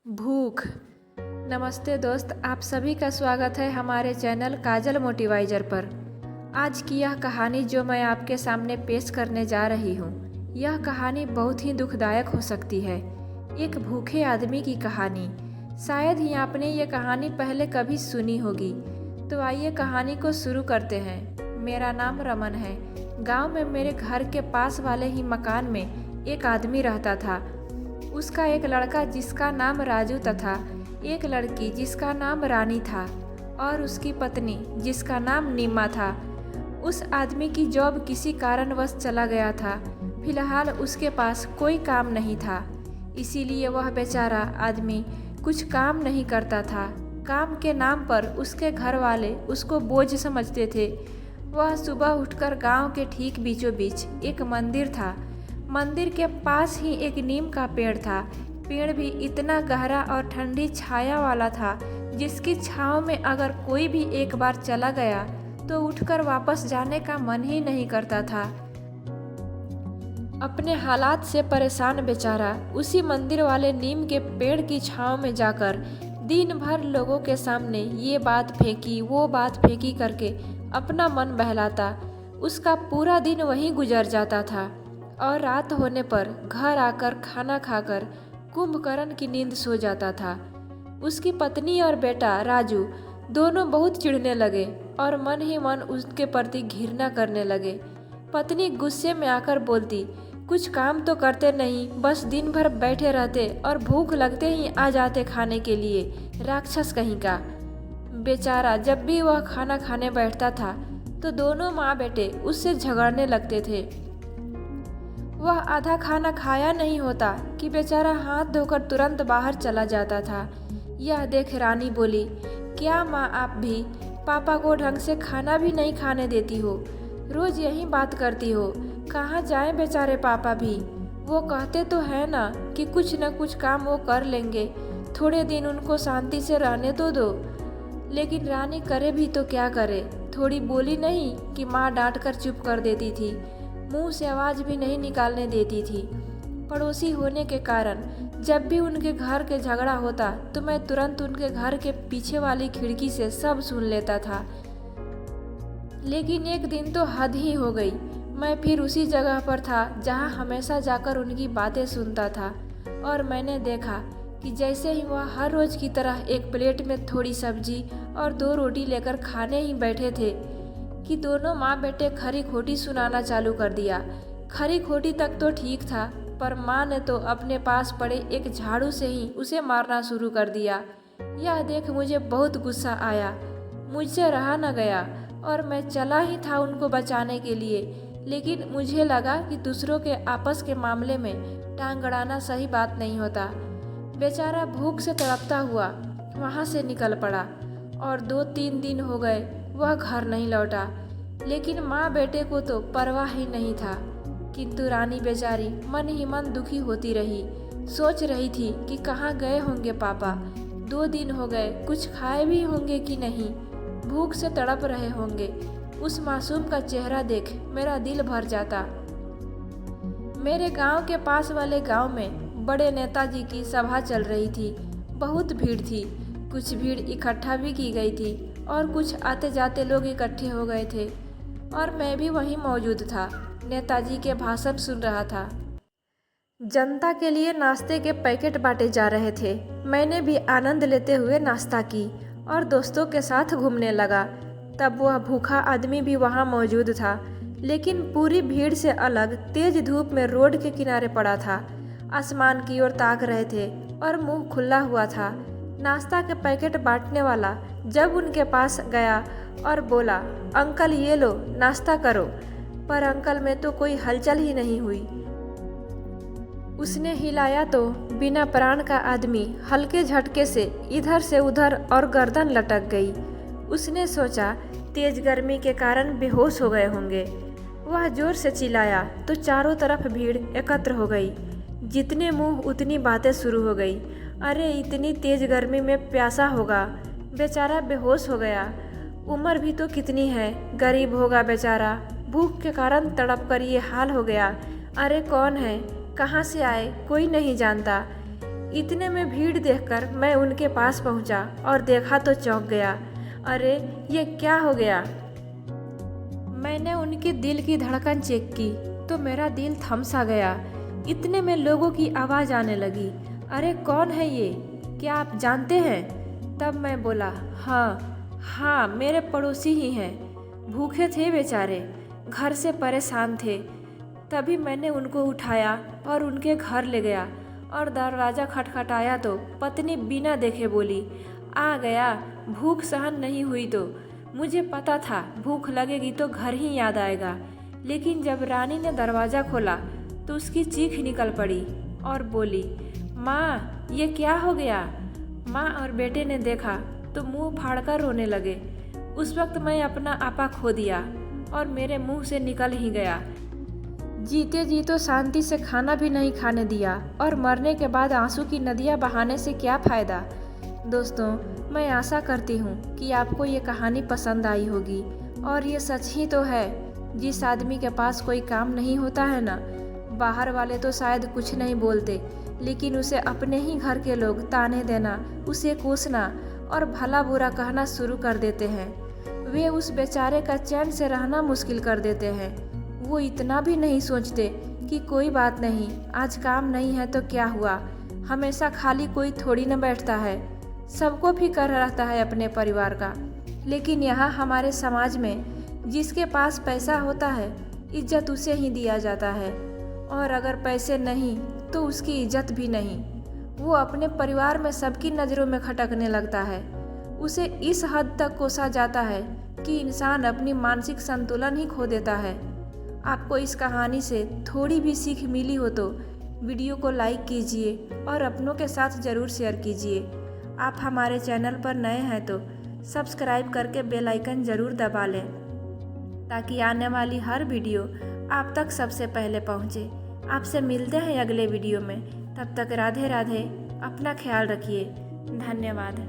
भूख। नमस्ते दोस्त, आप सभी का स्वागत है हमारे चैनल काजल मोटिवाइजर पर। आज की यह कहानी जो मैं आपके सामने पेश करने जा रही हूँ, यह कहानी बहुत ही दुखदायक हो सकती है। एक भूखे आदमी की कहानी। शायद ही आपने ये कहानी पहले कभी सुनी होगी। तो आइए कहानी को शुरू करते हैं। मेरा नाम रमन है। गांव में मेरे घर के पास वाले ही मकान में एक आदमी रहता था। उसका एक लड़का जिसका नाम राजू तथा एक लड़की जिसका नाम रानी था और उसकी पत्नी जिसका नाम नीमा था। उस आदमी की जॉब किसी कारणवश चला गया था। फिलहाल उसके पास कोई काम नहीं था, इसीलिए वह बेचारा आदमी कुछ काम नहीं करता था। काम के नाम पर उसके घर वाले उसको बोझ समझते थे। वह सुबह उठकर गांव के ठीक बीचों बीच एक मंदिर था। मंदिर के पास ही एक नीम का पेड़ था। पेड़ भी इतना गहरा और ठंडी छाया वाला था जिसकी छांव में अगर कोई भी एक बार चला गया तो उठकर वापस जाने का मन ही नहीं करता था। अपने हालात से परेशान बेचारा उसी मंदिर वाले नीम के पेड़ की छांव में जाकर दिन भर लोगों के सामने ये बात फेंकी वो बात फेंकी करके अपना मन बहलाता। उसका पूरा दिन वहीं गुजर जाता था और रात होने पर घर आकर खाना खाकर कुंभकर्ण की नींद सो जाता था। उसकी पत्नी और बेटा राजू दोनों बहुत चिढ़ने लगे और मन ही मन उसके प्रति घृणा करने लगे। पत्नी गुस्से में आकर बोलती, कुछ काम तो करते नहीं, बस दिन भर बैठे रहते और भूख लगते ही आ जाते खाने के लिए, राक्षस कहीं का। बेचारा जब भी वह खाना खाने बैठता था तो दोनों माँ बेटे उससे झगड़ने लगते थे। वह आधा खाना खाया नहीं होता कि बेचारा हाथ धोकर तुरंत बाहर चला जाता था। यह देख रानी बोली, क्या माँ आप भी पापा को ढंग से खाना भी नहीं खाने देती हो? रोज यही बात करती हो। कहाँ जाएं बेचारे पापा भी? वो कहते तो है ना कि कुछ न कुछ काम वो कर लेंगे, थोड़े दिन उनको शांति से रहने तो दो। लेकिन रानी करे भी तो क्या करे? थोड़ी बोली नहीं कि माँ डांट कर चुप कर देती थी, मुंह से आवाज भी नहीं निकालने देती थी। पड़ोसी होने के कारण जब भी उनके घर के झगड़ा होता तो मैं तुरंत उनके घर के पीछे वाली खिड़की से सब सुन लेता था। लेकिन एक दिन तो हद ही हो गई। मैं फिर उसी जगह पर था जहां हमेशा जाकर उनकी बातें सुनता था और मैंने देखा कि जैसे ही वह हर रोज की तरह एक प्लेट में थोड़ी सब्जी और 2 रोटी लेकर खाने ही बैठे थे कि दोनों माँ बेटे खरी खोटी सुनाना चालू कर दिया। खरी खोटी तक तो ठीक था, पर माँ ने तो अपने पास पड़े एक झाड़ू से ही उसे मारना शुरू कर दिया। यह देख मुझे बहुत गुस्सा आया, मुझसे रहा न गया और मैं चला ही था उनको बचाने के लिए। लेकिन मुझे लगा कि दूसरों के आपस के मामले में टांग अड़ाना सही बात नहीं होता। बेचारा भूख से तड़पता हुआ वहाँ से निकल पड़ा और 2-3 दिन हो गए वह घर नहीं लौटा। लेकिन माँ बेटे को तो परवाह ही नहीं था। किंतु रानी बेचारी मन ही मन दुखी होती रही। सोच रही थी कि कहाँ गए होंगे पापा, 2 दिन हो गए, कुछ खाए भी होंगे कि नहीं, भूख से तड़प रहे होंगे। उस मासूम का चेहरा देख मेरा दिल भर जाता। मेरे गांव के पास वाले गांव में बड़े नेताजी की सभा चल रही थी। बहुत भीड़ थी, कुछ भीड़ इकट्ठा भी की गई थी और कुछ आते जाते लोग इकट्ठे हो गए थे और मैं भी वहीं मौजूद था। नेताजी के भाषण सुन रहा था। जनता के लिए नाश्ते के पैकेट बांटे जा रहे थे। मैंने भी आनंद लेते हुए नाश्ता की और दोस्तों के साथ घूमने लगा। तब वह भूखा आदमी भी वहाँ मौजूद था, लेकिन पूरी भीड़ से अलग तेज धूप में रोड के किनारे पड़ा था। आसमान की ओर ताक रहे थे और मुंह खुला हुआ था। नाश्ता के पैकेट बांटने वाला जब उनके पास गया और बोला, अंकल ये लो नाश्ता करो, पर अंकल में तो कोई हलचल ही नहीं हुई। उसने हिलाया तो बिना प्राण का आदमी हल्के झटके से इधर से उधर और गर्दन लटक गई। उसने सोचा तेज गर्मी के कारण बेहोश हो गए होंगे। वह जोर से चिल्लाया तो चारों तरफ भीड़ एकत्र हो गई। जितने मुंह उतनी बातें शुरू हो गई। अरे इतनी तेज गर्मी में प्यासा होगा, बेचारा बेहोश हो गया। उम्र भी तो कितनी है, गरीब होगा बेचारा, भूख के कारण तड़प कर ये हाल हो गया। अरे कौन है, कहाँ से आए, कोई नहीं जानता। इतने में भीड़ देखकर मैं उनके पास पहुंचा और देखा तो चौंक गया। अरे ये क्या हो गया? मैंने उनके दिल की धड़कन चेक की तो मेरा दिल थम सा गया। इतने में लोगों की आवाज़ आने लगी, अरे कौन है ये, क्या आप जानते हैं? तब मैं बोला, हाँ मेरे पड़ोसी ही हैं। भूखे थे बेचारे, घर से परेशान थे। तभी मैंने उनको उठाया और उनके घर ले गया और दरवाज़ा खटखटाया तो पत्नी बिना देखे बोली, आ गया, भूख सहन नहीं हुई तो। मुझे पता था भूख लगेगी तो घर ही याद आएगा, लेकिन जब रानी ने दरवाज़ा खोला तो उसकी चीख निकल पड़ी और बोली, माँ ये क्या हो गया? माँ और बेटे ने देखा तो मुंह फाड़कर रोने लगे। उस वक्त मैं अपना आपा खो दिया और मेरे मुंह से निकल ही गया। जीते जी तो शांति से खाना भी नहीं खाने दिया और मरने के बाद आंसू की नदियाँ बहाने से क्या फ़ायदा। दोस्तों, मैं आशा करती हूँ कि आपको ये कहानी पसंद आई होगी और ये सच ही तो है। जिस आदमी के पास कोई काम नहीं होता है ना, बाहर वाले तो शायद कुछ नहीं बोलते, लेकिन उसे अपने ही घर के लोग ताने देना, उसे कोसना और भला बुरा कहना शुरू कर देते हैं। वे उस बेचारे का चैन से रहना मुश्किल कर देते हैं। वो इतना भी नहीं सोचते कि कोई बात नहीं, आज काम नहीं है तो क्या हुआ, हमेशा खाली कोई थोड़ी न बैठता है, सबको फिक्र रहता है अपने परिवार का। लेकिन यहाँ हमारे समाज में जिसके पास पैसा होता है इज्जत उसे ही दिया जाता है, और अगर पैसे नहीं तो उसकी इज्जत भी नहीं। वो अपने परिवार में सबकी नज़रों में खटकने लगता है। उसे इस हद तक कोसा जाता है कि इंसान अपनी मानसिक संतुलन ही खो देता है। आपको इस कहानी से थोड़ी भी सीख मिली हो तो वीडियो को लाइक कीजिए और अपनों के साथ ज़रूर शेयर कीजिए। आप हमारे चैनल पर नए हैं तो सब्सक्राइब करके बेल आइकन ज़रूर दबा लें, ताकि आने वाली हर वीडियो आप तक सबसे पहले पहुंचे। आपसे मिलते हैं अगले वीडियो में, तब तक राधे राधे, अपना ख्याल रखिए। धन्यवाद।